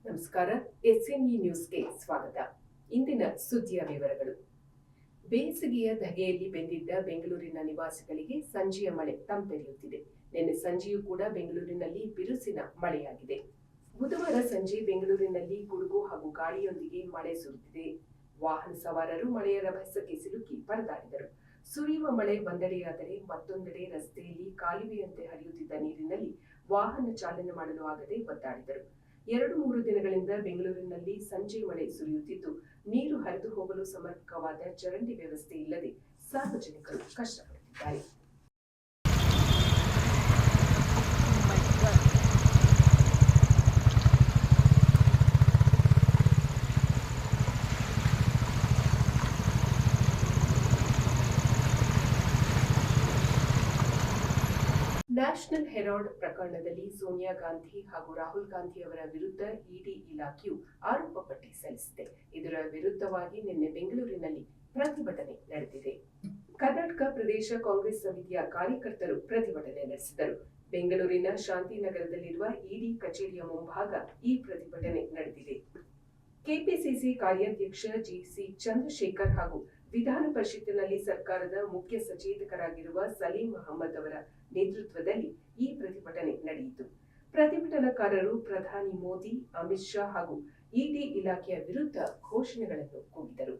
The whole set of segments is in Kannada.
ನಮಸ್ಕಾರ. ಎಸ್ಎನ್ಇ ನ್ಯೂಸ್ಗೆ ಸ್ವಾಗತ. ಇಂದಿನ ಸುದ್ದಿಯ ವಿವರಗಳು. ಬೇಸಿಗೆಯ ಧಗೆಯಲ್ಲಿ ಬೆಂದಿದ್ದ ಬೆಂಗಳೂರಿನ ನಿವಾಸಿಗಳಿಗೆ ಸಂಜೆಯ ಮಳೆ ತಂಪೆರೆಯುತ್ತಿದೆ. ನಿನ್ನೆ ಸಂಜೆಯೂ ಕೂಡ ಬೆಂಗಳೂರಿನಲ್ಲಿ ಬಿರುಸಿನ ಮಳೆಯಾಗಿದೆ. ಬುಧವಾರ ಸಂಜೆ ಬೆಂಗಳೂರಿನಲ್ಲಿ ಗುಡುಗು ಹಾಗೂ ಗಾಳಿಯೊಂದಿಗೆ ಮಳೆ ಸುರಿದಿದೆ. ವಾಹನ ಸವಾರರು ಮಳೆಯ ರಭಸಕ್ಕೆ ಸಿಲುಕಿ ಪರದಾಡಿದರು. ಸುರಿಯುವ ಮಳೆ ಒಂದೆಡೆಯಾದರೆ ಮತ್ತೊಂದೆಡೆ ರಸ್ತೆಯಲ್ಲಿ ಕಾಲುವೆಯಂತೆ ಹರಿಯುತ್ತಿದ್ದ ನೀರಿನಲ್ಲಿ ವಾಹನ ಚಾಲನೆ ಮಾಡಲು ಆಗದೆ ಒದ್ದಾಡಿದರು. 2-3 ದಿನಗಳಿಂದ ಬೆಂಗಳೂರಿನಲ್ಲಿ ಸಂಜೆ ಮಳೆ ಸುರಿಯುತ್ತಿದ್ದು, ನೀರು ಹರಿದು ಹೋಗಲು ಸಮರ್ಪಕವಾದ ಚರಂಡಿ ವ್ಯವಸ್ಥೆ ಇಲ್ಲದೆ ಸಾರ್ವಜನಿಕರು ಕಷ್ಟಪಡುತ್ತಿದ್ದಾರೆ. ನ್ಯಾಷನಲ್ ಹೆರಾಲ್ಡ್ ಪ್ರಕರಣದಲ್ಲಿ ಸೋನಿಯಾ ಗಾಂಧಿ ಹಾಗೂ ರಾಹುಲ್ ಗಾಂಧಿ ಅವರ ವಿರುದ್ಧ ಇಡಿ ಇಲಾಖೆಯು ಆರೋಪ ಪಟ್ಟಿ ಸಲ್ಲಿಸಿದೆ. ಇದರ ವಿರುದ್ಧವಾಗಿ ನಿನ್ನೆ ಬೆಂಗಳೂರಿನಲ್ಲಿ ಪ್ರತಿಭಟನೆ ನಡೆದಿದೆ. ಕರ್ನಾಟಕ ಪ್ರದೇಶ ಕಾಂಗ್ರೆಸ್ ಸಮಿತಿಯ ಕಾರ್ಯಕರ್ತರು ಪ್ರತಿಭಟನೆ ನಡೆಸಿದರು. ಬೆಂಗಳೂರಿನ ಶಾಂತಿನಗರದಲ್ಲಿರುವ ಇಡಿ ಕಚೇರಿಯ ಮುಂಭಾಗ ಈ ಪ್ರತಿಭಟನೆ ನಡೆದಿದೆ. ಕೆಪಿಸಿಸಿ ಕಾರ್ಯಾಧ್ಯಕ್ಷ ಜಿಸಿ ಚಂದ್ರಶೇಖರ್ ಹಾಗೂ ವಿಧಾನ ಪರಿಷತ್ತಿನಲ್ಲಿ ಸರ್ಕಾರದ ಮುಖ್ಯ ಸಚೇತಕರಾಗಿರುವ ಸಲೀಂ ಅಹಮದ್ ಅವರ ನೇತೃತ್ವದಲ್ಲಿ ಈ ಪ್ರತಿಭಟನೆ ನಡೆಯಿತು. ಪ್ರತಿಭಟನಾಕಾರರು ಪ್ರಧಾನಿ ಮೋದಿ, ಅಮಿತ್ ಶಾ ಹಾಗೂ ಇಡಿ ಇಲಾಖೆಯ ವಿರುದ್ಧ ಘೋಷಣೆಗಳನ್ನು ಕೂಗಿದರು.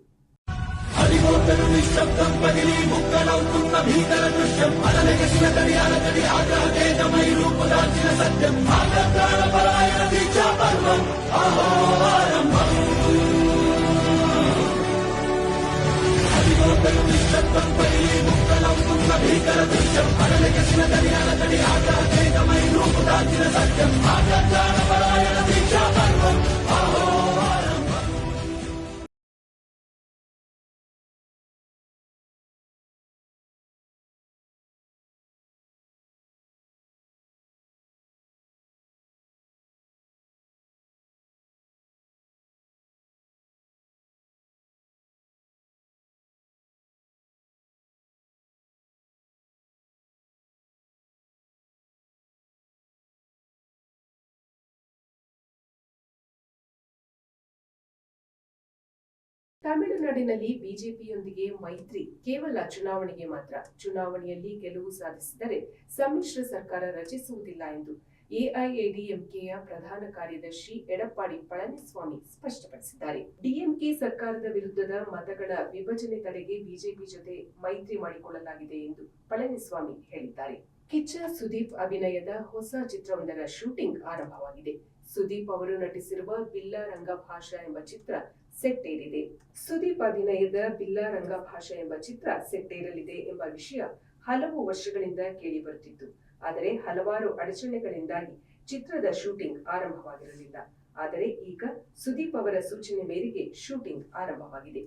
ತಮಿಳುನಾಡಿನಲ್ಲಿ ಬಿಜೆಪಿಯೊಂದಿಗೆ ಮೈತ್ರಿ ಕೇವಲ ಚುನಾವಣೆಗೆ ಮಾತ್ರ. ಚುನಾವಣೆಯಲ್ಲಿ ಗೆಲುವು ಸಾಧಿಸಿದರೆ ಸಮ್ಮಿಶ್ರ ಸರ್ಕಾರ ರಚಿಸುವುದಿಲ್ಲ ಎಂದು ಎಐಎಡಿಎಂಕೆಯ ಪ್ರಧಾನ ಕಾರ್ಯದರ್ಶಿ ಎಡಪ್ಪಾಡಿ ಪಳನಿಸ್ವಾಮಿ ಸ್ಪಷ್ಟಪಡಿಸಿದ್ದಾರೆ. ಡಿಎಂಕೆ ಸರ್ಕಾರದ ವಿರುದ್ಧದ ಮತಗಳ ವಿಭಜನೆ ತಡೆಗೆ ಬಿಜೆಪಿ ಜೊತೆ ಮೈತ್ರಿ ಮಾಡಿಕೊಳ್ಳಲಾಗಿದೆ ಎಂದು ಪಳನಿಸ್ವಾಮಿ ಹೇಳಿದ್ದಾರೆ. ಕಿಚ್ಚ ಸುದೀಪ್ ಅಭಿನಯದ ಹೊಸ ಚಿತ್ರವೊಂದರ ಶೂಟಿಂಗ್ ಆರಂಭವಾಗಿದೆ. ಸುದೀಪ್ ಅವರು ನಟಿಸಿರುವ ಬಿಲ್ಲಾ ರಂಗಭಾಷಾ ಎಂಬ ಚಿತ್ರ ಸೆಟ್ ಏರಿದೆ. ಸುದೀಪ್ ಅಭಿನಯದ ಬಿಲ್ಲಾ ರಂಗಭಾಷಾ ಎಂಬ ಚಿತ್ರ ಸೆಟ್ ಏರಲಿದೆ ಎಂಬ ವಿಷಯ ಹಲವು ವರ್ಷಗಳಿಂದ ಕೇಳಿ ಬರುತ್ತಿತ್ತು. ಆದರೆ ಹಲವಾರು ಅಡಚಣೆಗಳಿಂದಾಗಿ ಚಿತ್ರದ ಶೂಟಿಂಗ್ ಆರಂಭವಾಗಿರಲಿಲ್ಲ. ಆದರೆ ಈಗ ಸುದೀಪ್ ಅವರ ಸೂಚನೆ ಮೇರೆಗೆ ಶೂಟಿಂಗ್ ಆರಂಭವಾಗಿದೆ.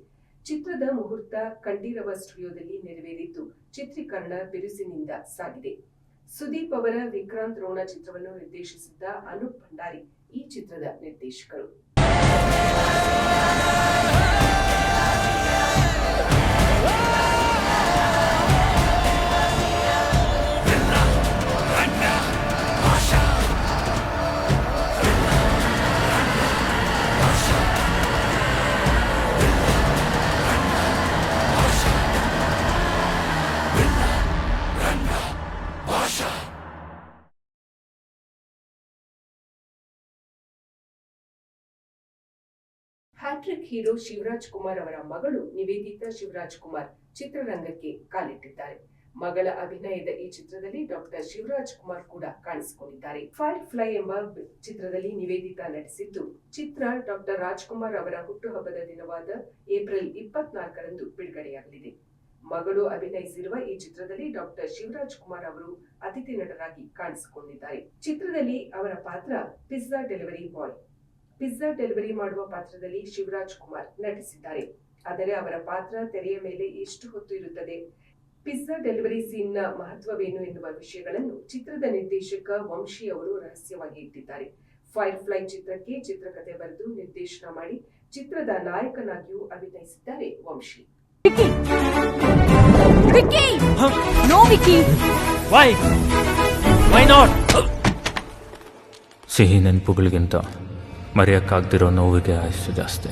ಚಿತ್ರದ ಮುಹೂರ್ತ ಕಂಠೀರವ ಸ್ಟುಡಿಯೋದಲ್ಲಿ ನೆರವೇರಿದ್ದು, ಚಿತ್ರೀಕರಣ ಬಿರುಸಿನಿಂದ ಸಾಗಿದೆ. ಸುದೀಪ್ ಅವರ ವಿಕ್ರಾಂತ್ ರೋಣ ಚಿತ್ರವನ್ನು ನಿರ್ದೇಶಿಸಿದ್ದ ಅನೂಪ್ ಭಂಡಾರಿ ಈ ಚಿತ್ರದ ನಿರ್ದೇಶಕರು. ಹ್ಯಾಟ್ರಿಕ್ ಹೀರೋ ಶಿವರಾಜ್ ಕುಮಾರ್ ಅವರ ಮಗಳು ನಿವೇದಿತಾ ಶಿವರಾಜ್ ಕುಮಾರ್ ಚಿತ್ರರಂಗಕ್ಕೆ ಕಾಲಿಟ್ಟಿದ್ದಾರೆ. ಮಗಳ ಅಭಿನಯದ ಈ ಚಿತ್ರದಲ್ಲಿ ಡಾಕ್ಟರ್ ಶಿವರಾಜ್ ಕುಮಾರ್ ಕೂಡ ಕಾಣಿಸಿಕೊಂಡಿದ್ದಾರೆ. ಫೈರ್ ಫ್ಲೈ ಎಂಬ ಚಿತ್ರದಲ್ಲಿ ನಿವೇದಿತಾ ನಟಿಸಿದ್ದು, ಚಿತ್ರ ಡಾಕ್ಟರ್ ರಾಜ್ಕುಮಾರ್ ಅವರ ಹುಟ್ಟುಹಬ್ಬದ ದಿನವಾದ ಏಪ್ರಿಲ್ 24ರಂದು ಬಿಡುಗಡೆಯಾಗಲಿದೆ. ಮಗಳು ಅಭಿನಯಿಸಿರುವ ಈ ಚಿತ್ರದಲ್ಲಿ ಡಾಕ್ಟರ್ ಶಿವರಾಜ್ ಕುಮಾರ್ ಅವರು ಅತಿಥಿ ನಟರಾಗಿ ಕಾಣಿಸಿಕೊಂಡಿದ್ದಾರೆ. ಚಿತ್ರದಲ್ಲಿ ಅವರ ಪಾತ್ರ pizza delivery boy. Pizza delivery ಮಾಡುವ ಪಾತ್ರದಲ್ಲಿ ಶಿವರಾಜ್ ಕುಮಾರ್ ನಟಿಸಿದ್ದಾರೆ. ಆದರೆ ಅವರ ಪಾತ್ರ ತೆರೆಯ ಮೇಲೆ ಎಷ್ಟು ಹೊತ್ತು ಇರುತ್ತದೆ, ಪಿಜ್ಜಾ ಡೆಲಿವರಿ ಸೀನ್ ನ ಮಹತ್ವವೇನು ಎನ್ನುವ ವಿಷಯಗಳನ್ನು ಚಿತ್ರದ ನಿರ್ದೇಶಕ ವಂಶಿ ಅವರು ರಹಸ್ಯವಾಗಿ ಇಟ್ಟಿದ್ದಾರೆ. ಫೈರ್ ಫ್ಲೈ ಚಿತ್ರಕ್ಕೆ ಚಿತ್ರಕಥೆ ಬರೆದು ನಿರ್ದೇಶನ ಮಾಡಿ ಚಿತ್ರದ ನಾಯಕನಾಗಿಯೂ ಅಭಿನಯಿಸಿದ್ದಾರೆ ವಂಶಿ. ಸಿಹಿ ನೆನಪುಗಳಿಗಿಂತ ಮರೆಯೋಕ್ಕಾಗ್ದಿರೋ ನೋವಿಗೆ ಆಯುಷ್ಯ ಜಾಸ್ತಿ.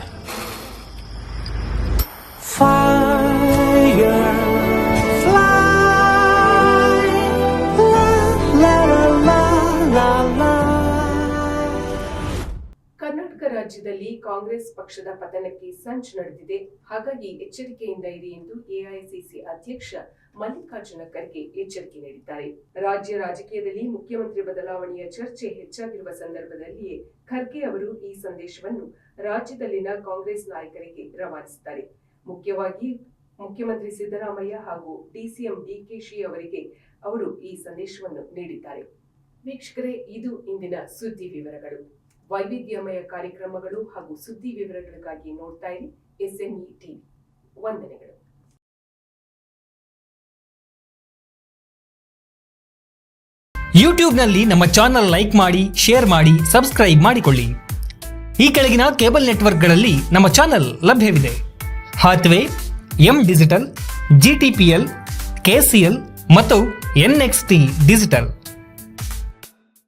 ಕರ್ನಾಟಕ ರಾಜ್ಯದಲ್ಲಿ ಕಾಂಗ್ರೆಸ್ ಪಕ್ಷದ ಪತನಕ್ಕೆ ಸಂಚು ನಡೆದಿದೆ. ಹಾಗಾಗಿ ಎಚ್ಚರಿಕೆಯಿಂದ ಇರಿ ಎಂದು ಎಐಸಿಸಿ ಅಧ್ಯಕ್ಷ ಮಲ್ಲಿಕಾರ್ಜುನ ಖರ್ಗೆ ಎಚ್ಚರಿಕೆ ನೀಡಿದ್ದಾರೆ. ರಾಜ್ಯ ರಾಜಕೀಯದಲ್ಲಿ ಮುಖ್ಯಮಂತ್ರಿ ಬದಲಾವಣೆಯ ಚರ್ಚೆ ಹೆಚ್ಚಾಗಿರುವ ಸಂದರ್ಭದಲ್ಲಿಯೇ ಖರ್ಗೆ ಅವರು ಈ ಸಂದೇಶವನ್ನು ರಾಜ್ಯದಲ್ಲಿನ ಕಾಂಗ್ರೆಸ್ ನಾಯಕರಿಗೆ ರವಾನಿಸಿದ್ದಾರೆ. ಮುಖ್ಯವಾಗಿ ಮುಖ್ಯಮಂತ್ರಿ ಸಿದ್ದರಾಮಯ್ಯ ಹಾಗೂ ಡಿಸಿಎಂ ಡಿಕೆಶಿ ಅವರಿಗೆ ಅವರು ಈ ಸಂದೇಶವನ್ನು ನೀಡಿದ್ದಾರೆ. ವೀಕ್ಷಕರೇ, ಇದು ಇಂದಿನ ಸುದ್ದಿ ವಿವರಗಳು. ವೈವಿಧ್ಯಮಯ ಕಾರ್ಯಕ್ರಮಗಳು ಹಾಗೂ ಸುದ್ದಿ ವಿವರಗಳಿಗಾಗಿ ನೋಡ್ತಾ ಇರಿ SNE ಟಿವಿ. ವಂದನೆಗಳು. ಯೂಟ್ಯೂಬ್ನಲ್ಲಿ ನಮ್ಮ ಚಾನೆಲ್ ಲೈಕ್ ಮಾಡಿ, ಶೇರ್ ಮಾಡಿ, ಸಬ್ಸ್ಕ್ರೈಬ್ ಮಾಡಿಕೊಳ್ಳಿ. ಈ ಕೆಳಗಿನ ಕೇಬಲ್ ನೆಟ್ವರ್ಕ್ಗಳಲ್ಲಿ ನಮ್ಮ ಚಾನೆಲ್ ಲಭ್ಯವಿದೆ: ಹಾತ್ವೇ, ಎಂ ಡಿಜಿಟಲ್, GTPL, KCL ಮತ್ತು NXT ಡಿಜಿಟಲ್.